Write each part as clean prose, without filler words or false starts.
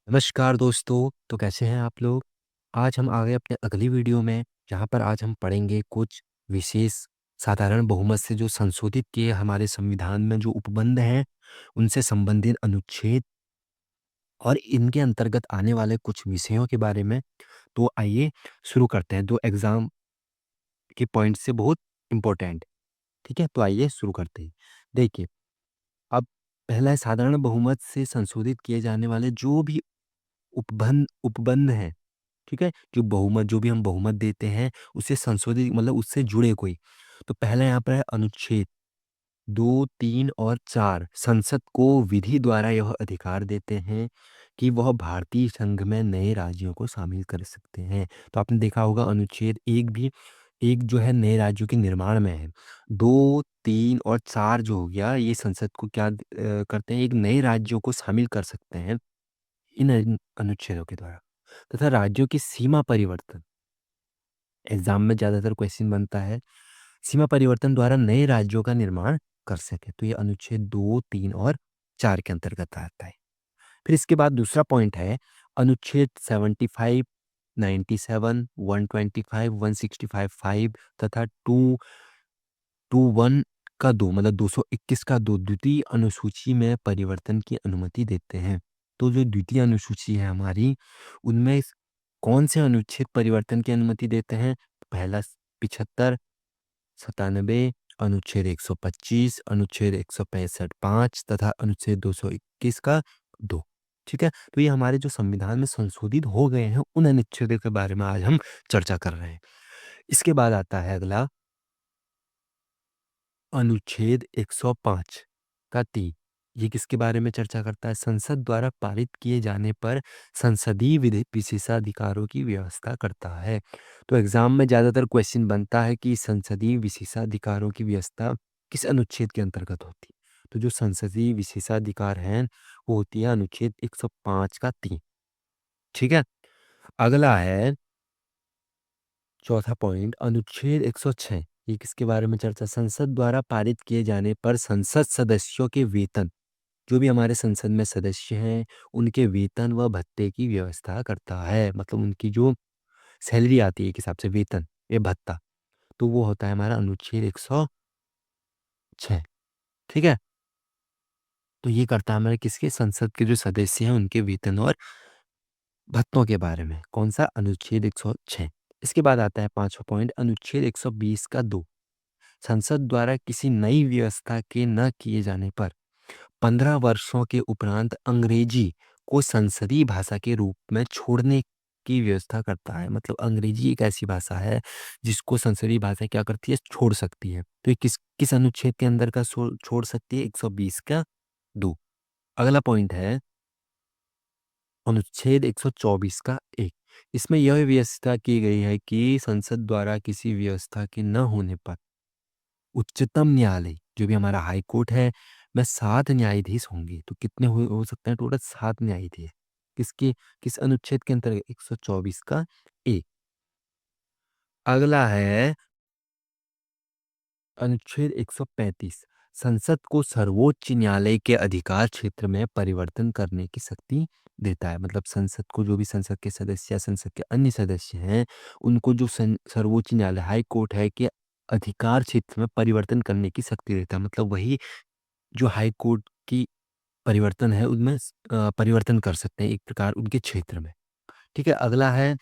नमस्कार दोस्तों, तो कैसे हैं आप लोग? आज हम आ गए अपने अगली वीडियो में, जहाँ पर आज हम पढ़ेंगे कुछ विशेष साधारण बहुमत से जो संशोधित किए हमारे संविधान में जो उपबंध हैं, उनसे संबंधित अनुच्छेद और इनके अंतर्गत आने वाले कुछ विषयों के बारे में। तो आइए शुरू करते हैं, जो एग्ज़ाम के पॉइंट से बहुत इम्पोर्टेंट, ठीक है? तो आइए शुरू करते हैं। देखिए, अब पहला है साधारण बहुमत से संशोधित किए जाने वाले जो भी उपबंध उपबंध हैं, ठीक है? जो भी हम बहुमत देते हैं, उसे संशोधित मतलब उससे जुड़े कोई। तो पहला यहाँ पर है अनुच्छेद 2, 3 और 4 संसद को विधि द्वारा यह अधिकार देते हैं कि वह भारतीय संघ में नए राज्यों को शामिल कर सकते हैं। तो आपने देखा होगा अनुच्छेद 1 जो है नए राज्यों के निर्माण में है। 2, 3 और 4 जो हो गया ये संसद को क्या करते हैं, एक नए राज्यों को शामिल कर सकते हैं इन अनुच्छेदों के द्वारा। तथा राज्यों की सीमा परिवर्तन, एग्जाम में ज़्यादातर क्वेश्चन बनता है, सीमा परिवर्तन द्वारा नए राज्यों का निर्माण कर सके। तो ये अनुच्छेद 2, 3 और 4 के अंतर्गत आता है। फिर इसके बाद दूसरा पॉइंट है अनुच्छेद 75, 97, 125, 165 5 तथा 221 का 2 मतलब 221 का 2 द्वितीय अनुसूची में परिवर्तन की अनुमति देते हैं। तो जो द्वितीय अनुसूची है हमारी, उनमें कौन से अनुच्छेद परिवर्तन की अनुमति देते हैं? पहला 75, 97, अनुच्छेद 125, अनुच्छेद 165 5 तथा अनुच्छेद 221 का 2। ठीक है? तो ये हमारे जो संविधान में संशोधित हो गए हैं, उन अनुच्छेदों के बारे में आज हम चर्चा कर रहे हैं। इसके बाद आता है अगला अनुच्छेद 105 का 3। ये किसके बारे में चर्चा करता है? संसद द्वारा पारित किए जाने पर संसदीय विशेषाधिकारों की व्यवस्था करता है। तो एग्जाम में ज़्यादातर क्वेश्चन बनता है कि संसदीय विशेषाधिकारों की व्यवस्था किस अनुच्छेद के अंतर्गत होती है? तो जो संसदीय विशेषाधिकार हैं, वो होती है अनुच्छेद 105 का 3। ठीक है? अगला है चौथा पॉइंट अनुच्छेद 106। ये किसके बारे में चर्चा? संसद द्वारा पारित किए जाने पर संसद सदस्यों के वेतन, जो भी हमारे संसद में सदस्य हैं, उनके वेतन व भत्ते की व्यवस्था करता है। मतलब उनकी जो सैलरी आती है एक हिसाब से वेतन, ये भत्ता, तो वो होता है हमारा अनुच्छेद 106। ठीक है? तो ये करता है हमारे किसके? संसद के जो सदस्य हैं, उनके वेतन और भत्तों के बारे में। कौन-सा? अनुच्छेद 106। इसके बाद आता है पाँचवाँ पॉइंट अनुच्छेद 120 का 2। संसद द्वारा किसी नई व्यवस्था के न किए जाने पर 15 वर्षों के उपरांत अंग्रेजी को संसदीय भाषा के रूप में छोड़ने की व्यवस्था करता है। मतलब अंग्रेजी एक ऐसी भाषा है जिसको संसदीय भाषा क्या करती है? छोड़ सकती है। तो ये किस किस अनुच्छेद के अंदर का छोड़ सकती है? 120 का 2। अगला पॉइंट है अनुच्छेद 124 का 1। इसमें यह व्यवस्था की गई है कि संसद द्वारा किसी व्यवस्था के न होने पर उच्चतम न्यायालय, जो भी हमारा हाई कोर्ट है, में 7 न्यायाधीश होंगे। तो कितने हो सकते हैं टोटल? 7 न्यायाधीश। किसके किस अनुच्छेद के अंतर्गत? 124 का 1। अगला है अनुच्छेद 135। संसद को सर्वोच्च न्यायालय के अधिकार क्षेत्र में परिवर्तन करने की शक्ति देता है। मतलब संसद को, जो भी संसद के सदस्य या संसद के अन्य सदस्य हैं, उनको जो सर्वोच्च न्यायालय हाई कोर्ट है के अधिकार क्षेत्र में परिवर्तन करने की शक्ति देता है। मतलब वही जो हाई कोर्ट की परिवर्तन है उनमें परिवर्तन कर सकते हैं एक प्रकार उनके क्षेत्र में। ठीक है? अगला है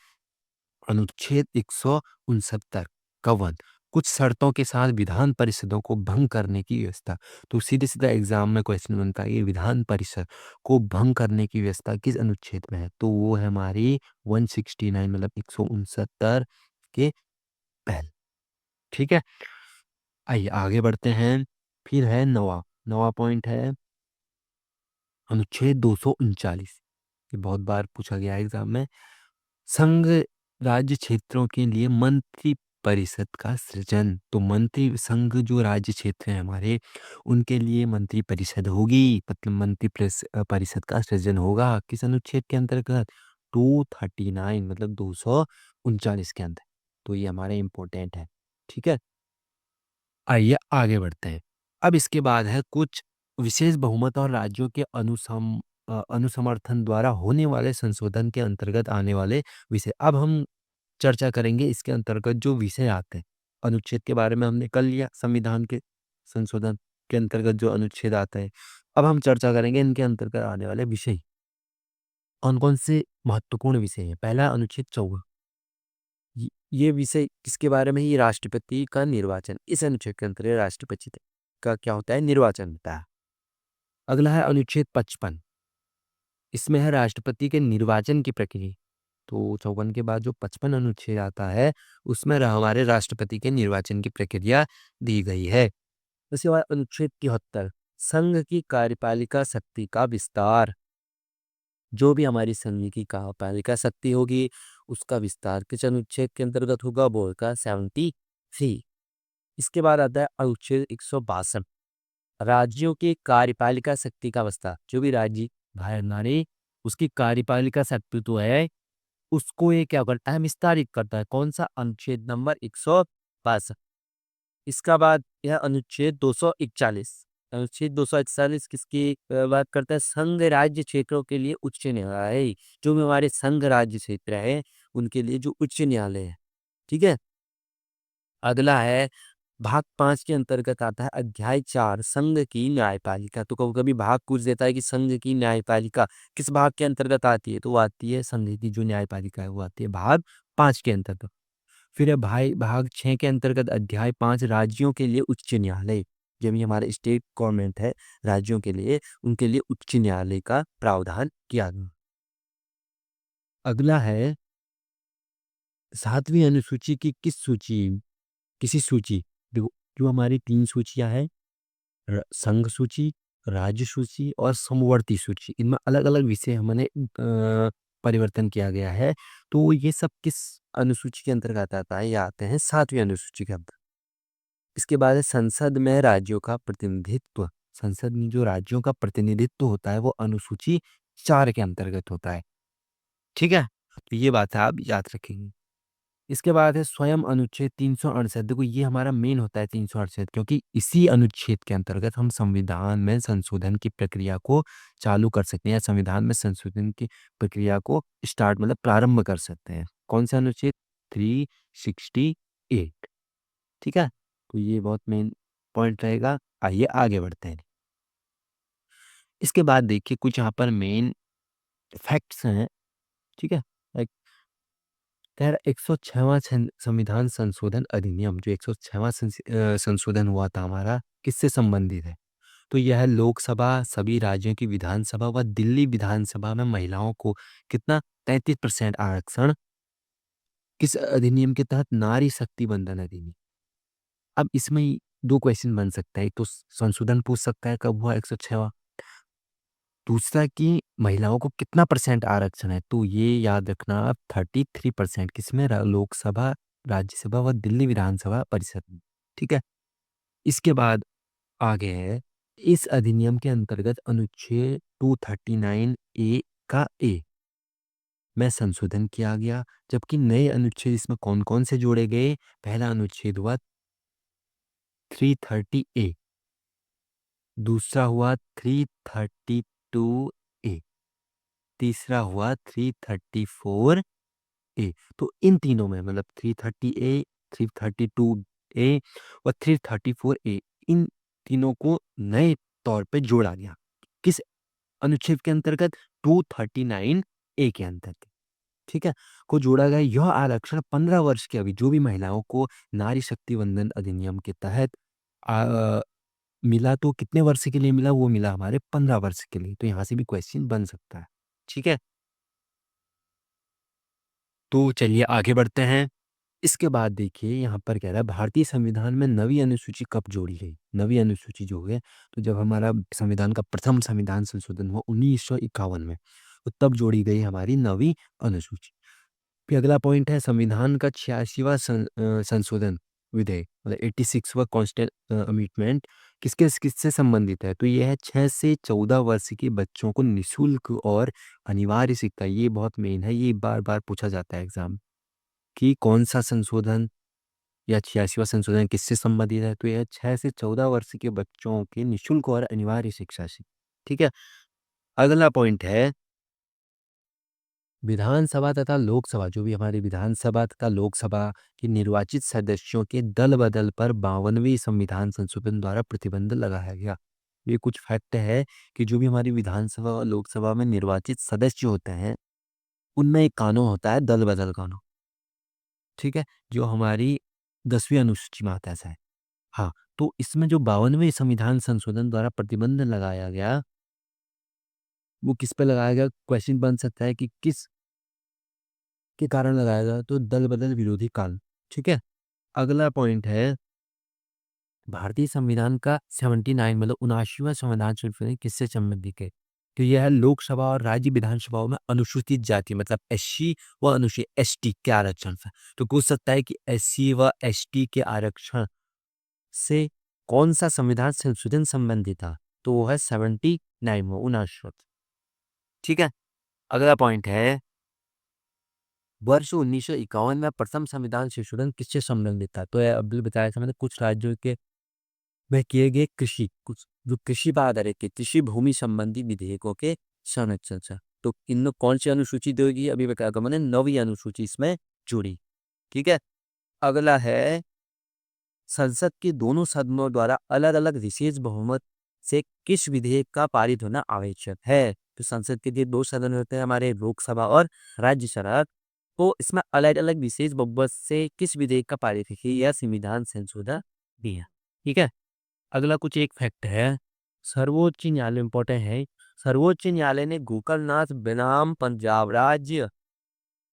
अनुच्छेद 169 का 1। कुछ शर्तों के साथ विधान परिषदों को भंग करने की व्यवस्था। तो सीधे-सीधा एग्ज़ाम में क्वेश्चन बनता है, ये विधान परिषद को भंग करने की व्यवस्था किस अनुच्छेद में है? तो वो है हमारी 169 मतलब 169 के पहले। ठीक है? आइए आगे बढ़ते हैं। फिर है नौवां पॉइंट है अनुच्छेद 239। ये बहुत बार पूछा गया है एग्ज़ाम में। संघ राज्य क्षेत्रों के लिए मंत्री परिषद का सृजन। तो मंत्री संघ जो राज्य क्षेत्र हैं हमारे, उनके लिए मंत्री परिषद होगी। मतलब परिषद का सृजन होगा किस अनुच्छेद के अंतर्गत? 239 मतलब 239 के अंदर। तो ये हमारे इम्पोर्टेंट है। ठीक है? आइए आगे बढ़ते हैं। अब इसके बाद है कुछ विशेष बहुमत और राज्यों के अनुसमर्थन द्वारा होने वाले संशोधन के अंतर्गत आने वाले विषय। अब हम चर्चा करेंगे इसके अंतर्गत जो विषय आते हैं। अनुच्छेद के बारे में हमने कर लिया, संविधान के संशोधन के अंतर्गत जो अनुच्छेद आता है। अब हम चर्चा करेंगे इनके अंतर्गत आने वाले विषय। कौन-कौन से महत्वपूर्ण विषय हैं। पहला अनुच्छेद 14, ये विषय किसके बारे में है? ये राष्ट्रपति का निर्वाचन। इस अनुच्छेद के अंतर्गत राष्ट्रपति का क्या होता है? निर्वाचन होता है। अगला है अनुच्छेद 55, इसमें है राष्ट्रपति के निर्वाचन की प्रक्रिया। तो 54 के बाद जो 55 अनुच्छेद आता है, उसमें हमारे राष्ट्रपति के निर्वाचन की प्रक्रिया दी गई है। उसके बाद अनुच्छेद 73, संघ की कार्यपालिका शक्ति का विस्तार। जो भी हमारी संघ की कार्यपालिका शक्ति होगी, उसका विस्तार किस अनुच्छेद के अंतर्गत होगा? वो होगा 73। इसके बाद आता है अनुच्छेद 162, राज्यों की कार्यपालिका शक्ति का विस्तार। जो भी राज्य भाई हमारे उसकी कार्यपालिका शक्ति तो है, उसको ये क्या करता है? विस्तारित करता है। कौन सा? अनुच्छेद नंबर 162। इसका बाद यह अनुच्छेद 241। अनुच्छेद 241 किसकी बात करता है? संघ राज्य क्षेत्रों के लिए उच्च न्यायालय। जो भी हमारे संघ राज्य क्षेत्र है, उनके लिए जो उच्च न्यायालय है। ठीक है। अगला है भाग 5 के अंतर्गत आता है अध्याय 4, संघ की न्यायपालिका। तो कभी-कभी भाग पूछ देता है कि संघ की न्यायपालिका किस भाग के अंतर्गत आती है? तो वो आती है, संघ की जो न्यायपालिका है वो आती है भाग 5 के अंतर्गत। फिर है भाग 6 के अंतर्गत अध्याय 5, राज्यों के लिए उच्च न्यायालय। जब ये हमारे स्टेट गवर्नमेंट है, राज्यों के लिए, उनके लिए उच्च न्यायालय का प्रावधान किया गया। अगला है 7वीं अनुसूची की किसी सूची। देखो, जो हमारी 3 सूचियाँ हैं, संघ सूची, राज्य सूची और समवर्ती सूची। इनमें अलग-अलग विषय हमने परिवर्तन किया गया है। तो ये सब किस अनुसूची के अंतर्गत आता है? ये आते हैं 7वीं अनुसूची के अंतर्गत। इसके बाद है संसद में राज्यों का प्रतिनिधित्व। संसद में जो राज्यों का प्रतिनिधित्व होता है वो अनुसूची 4 के अंतर्गत होता है। ठीक है? तो ये बात है, आप याद रखेंगे। इसके बाद है स्वयं अनुच्छेद 368। देखो, ये हमारा मेन होता है 368, क्योंकि इसी अनुच्छेद के अंतर्गत हम संविधान में संशोधन की प्रक्रिया को चालू कर सकते हैं, या संविधान में संशोधन की प्रक्रिया को स्टार्ट मतलब प्रारंभ कर सकते हैं। कौन सा अनुच्छेद? 368। ठीक है? तो ये बहुत मेन पॉइंट रहेगा। आइए आगे बढ़ते हैं। इसके बाद देखिए कुछ यहाँ पर मेन फैक्ट्स हैं। ठीक है? लाइक कह रहा 106वां संविधान संशोधन अधिनियम, जो 106वां संशोधन हुआ था हमारा, किससे संबंधित है? तो यह है लोकसभा, सभी राज्यों की विधानसभा व दिल्ली विधानसभा में महिलाओं को कितना? 33% आरक्षण। किस अधिनियम के तहत? नारी शक्ति बंधन अधिनियम। अब इसमें 2 क्वेश्चन बन सकता है। एक तो संशोधन पूछ सकता है कब हुआ 106वां, दूसरा कि महिलाओं को कितना परसेंट आरक्षण है। तो ये याद रखना आप, 33% किसमें? लोकसभा, राज्यसभा व दिल्ली विधानसभा परिषद में। ठीक है? इसके बाद आगे है, इस अधिनियम के अंतर्गत अनुच्छेद 239 ए का ए में संशोधन किया गया, जबकि नए अनुच्छेद इसमें कौन-कौन से जोड़े गए? पहला अनुच्छेद हुआ 330 ए, दूसरा हुआ 332 ए, तीसरा हुआ 334 ए। तो इन तीनों में मतलब 330 ए, 332 ए और 334 ए, इन तीनों को नए तौर पे जोड़ा गया। किस अनुच्छेद के अंतर्गत? 239 ए के अंतर्गत। ठीक है? को जोड़ा गया। यह आरक्षण 15 वर्ष की अवधि, जो भी महिलाओं को नारी शक्ति वंदन अधिनियम के तहत मिला, तो कितने वर्ष के लिए मिला? वो मिला हमारे 15 वर्ष के लिए। तो यहाँ से भी क्वेश्चन बन सकता है। ठीक है? तो चलिए आगे बढ़ते हैं। इसके बाद देखिए यहाँ पर कह रहा है भारतीय संविधान में नवीं अनुसूची कब जोड़ी गई? नवीं अनुसूची जो है, तो जब हमारा संविधान का प्रथम संविधान संशोधन हुआ 1951 में, तो तब जोड़ी गई हमारी नवीं अनुसूची। फिर अगला पॉइंट है संविधान का 86वां संशोधन विधेयक मतलब 86वां कॉन्स्टिट्यूशनल अमेंडमेंट किससे संबंधित है? तो ये है 6 से 14 वर्ष के बच्चों को निःशुल्क और अनिवार्य शिक्षा। ये बहुत मेन है, ये बार-बार पूछा जाता है एग्जाम कि कौन-सा संशोधन या 86वां संशोधन किससे संबंधित है? तो यह 6 से 14 वर्ष के बच्चों के निःशुल्क और अनिवार्य शिक्षा से। ठीक है? अगला पॉइंट है विधानसभा तथा लोकसभा, जो भी हमारी विधानसभा तथा लोकसभा के निर्वाचित सदस्यों के दल बदल पर 52वें संविधान संशोधन द्वारा प्रतिबंध लगाया गया। ये कुछ फैक्ट है कि जो भी हमारी विधानसभा और लोकसभा में निर्वाचित सदस्य होते हैं, उनमें एक कानून होता है दल बदल कानून, ठीक है? जो हमारी 10वीं अनुसूची में आता है ऐसा है। हाँ, तो इसमें जो 52वें संविधान संशोधन द्वारा प्रतिबंध लगाया गया, वो किस पे लगाया गया? क्वेश्चन बन सकता है कि किस के कारण लगाया गया? तो दल बदल विरोधी काल, ठीक है? अगला पॉइंट है भारतीय संविधान का 79 मतलब 79वां संविधान संशोधन किससे संबंधित है? तो यह है लोकसभा और राज्य विधानसभाओं में अनुसूचित जाति मतलब एससी व अनुसूचित एसटी के आरक्षण से। तो पूछ सकता है कि एससी व एसटी के आरक्षण से कौन सा संविधान संशोधन संबंधित था? तो वो है 79 वो 79। ठीक है। अगला पॉइंट है वर्ष 1951 में प्रथम संविधान संशोधन किससे संबंधित था? तो यह अभी बताया था मैंने, कुछ राज्यों के में किए गए कृषि कुछ जो कृषि पर आधारित थे, कृषि भूमि संबंधी विधेयकों के संरक्षण से। तो इनमें कौन सी अनुसूची होगी? अभी बताया मैंने, 9वीं अनुसूची इसमें जुड़ी। ठीक है। अगला है संसद के दोनों सदनों द्वारा अलग अलग विशेष बहुमत से किस विधेयक का पारित होना आवश्यक है? तो संसद के जो दो सदन होते हैं हमारे, लोकसभा और राज्यसभा, तो इसमें अलग अलग विशेष बहुमत से किस विधेयक का पारित है? यह संविधान संशोधन भी है। ठीक है। अगला कुछ एक फैक्ट है, सर्वोच्च न्यायालय इंपॉर्टेंट है। सर्वोच्च न्यायालय ने गोकलनाथ बनाम पंजाब राज्य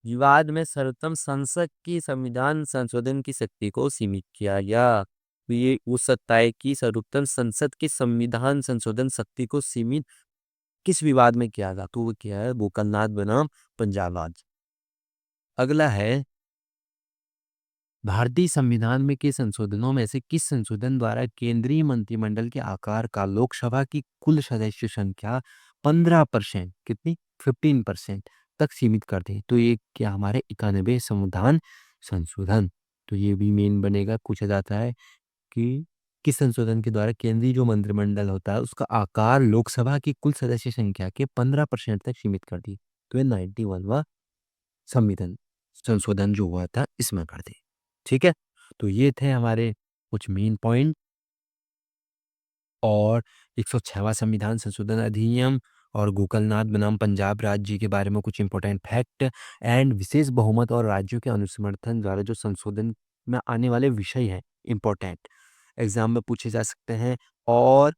विवाद में सर्वोत्तम संसद की संविधान संशोधन की शक्ति को सीमित किया गया। तो ये हो सकता है कि सर्वोत्तम संसद की संविधान संशोधन शक्ति को सीमित किस विवाद में किया गया? तो वो किया है गोकलनाथ बनाम पंजाब राज्य। अगला है भारतीय संविधान में के संशोधनों में से किस संशोधन द्वारा केंद्रीय मंत्रिमंडल के आकार का लोकसभा की कुल सदस्य संख्या 15% कितनी 15% तक सीमित कर दी? तो ये क्या हमारे 91 संविधान संशोधन। तो ये भी मेन बनेगा, पूछा जाता है कि किस संशोधन के द्वारा केंद्रीय जो मंत्रिमंडल होता है उसका आकार लोकसभा की कुल सदस्य संख्या के 15% तक सीमित कर दी? तो ये 91वां संविधान संशोधन जो हुआ था इसमें कर दी। ठीक है। तो ये थे हमारे कुछ मेन पॉइंट। और 106वां संविधान संशोधन अधिनियम और गोकलनाथ बनाम पंजाब राज्य के बारे में कुछ इंपॉर्टेंट फैक्ट एंड विशेष बहुमत और राज्यों के अनुसमर्थन द्वारा जो संशोधन में आने वाले विषय हैं इंपॉर्टेंट, एग्जाम में पूछे जा सकते हैं। और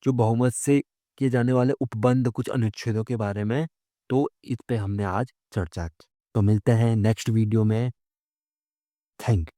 जो बहुमत से किए जाने वाले उपबंध कुछ अनुच्छेदों के बारे में, तो इस पे हमने आज चर्चा की। तो मिलते हैं नेक्स्ट वीडियो में। थैंक